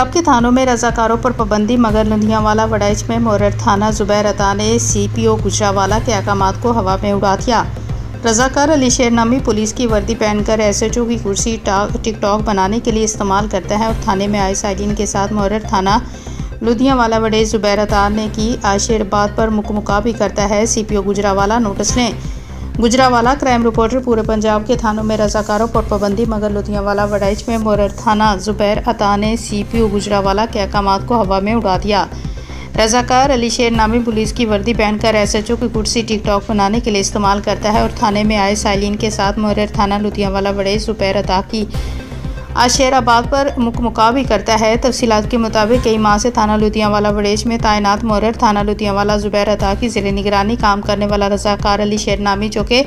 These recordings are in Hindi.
पंजाब के थानों में रजाकारों पर पाबंदी, मगर लुधियावाला वड़ैच में मोरर थाना जुबैर अता ने CPO गुजरावाला के अहकामात को हवा में उड़ा दिया। रजाकार अली शेर नामी पुलिस की वर्दी पहनकर SHO की कुर्सी टिकटॉक बनाने के लिए इस्तेमाल करता है और थाने में आए साइलिन के साथ मोरर थाना लुधियावाला वड़ैच जुबैर अता ने की आशेर बात पर मुकाबी करता है। CPO गुजरावाला नोटिस लें। Gujranwala crime reporter. पूरे पंजाब के थानों में रजाकारों पर पाबंदी, मगर लुधियावाला वड़ैच में मोरर थाना जुबैर अता ने CPO गुजरावाला के अहकामात को हवा में उड़ा दिया। रजाकार अली शेर नामी पुलिस की वर्दी पहनकर SHO की कुर्सी टिकटॉक बनाने के लिए इस्तेमाल करता है और थाने में आए साइलिन के साथ मोरर थाना लुधियावाला वड़ैच जुबैर अता की आशेराबाद पर मुकाबी करता है। तफसीलात के मुताबिक कई माह से थाना लुधियावाला वड़ैच में तैनात मोरर थाना लुधियावाला जुबैर अता की ज़ेरे निगरानी काम करने वाला रजाकार अली शेर नामी, जो कि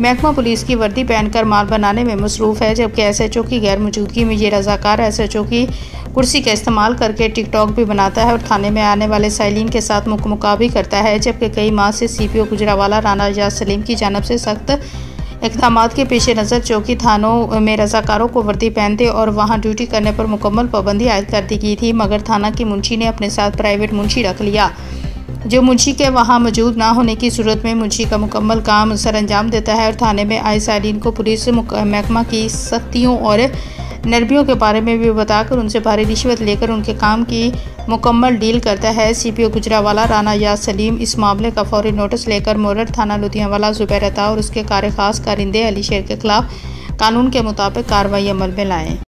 महकमा पुलिस की वर्दी पहनकर माल बनाने में मसरूफ़ है, जबकि SHO की गैर मौजूदगी में ये रजाकार SHO की कुर्सी का इस्तेमाल करके टिकटॉक भी बनाता है और थाने में आने वाले साइलिन के साथ मुकाबी करता है। जबकि कई माह से CPO गुजरावाला राना एजाज सलीम की जानिब से सख्त इक़दामात के पेश नज़र चौकी थानों में रजाकारों को वर्दी पहनते और वहां ड्यूटी करने पर मुकम्मल पाबंदी आयद कर दी गई थी, मगर थाना के मुंशी ने अपने साथ प्राइवेट मुंशी रख लिया, जो मुंशी के वहां मौजूद ना होने की सूरत में मुंशी का मुकम्मल काम सरअंजाम देता है और थाने में आए साइलिन को पुलिस महकमा की सख्तियों और नरमियों के बारे में भी बताकर उनसे भारी रिश्वत लेकर उनके काम की मुकम्मल डील करता है। CPO गुजरावाला राना एजाज सलीम इस मामले का फौरी नोटिस लेकर मोरर थाना लुधियावाला जुबैर अता और उसके कार खास कारिंदे अली शेर के खिलाफ कानून के मुताबिक कार्रवाई अमल में लाएं।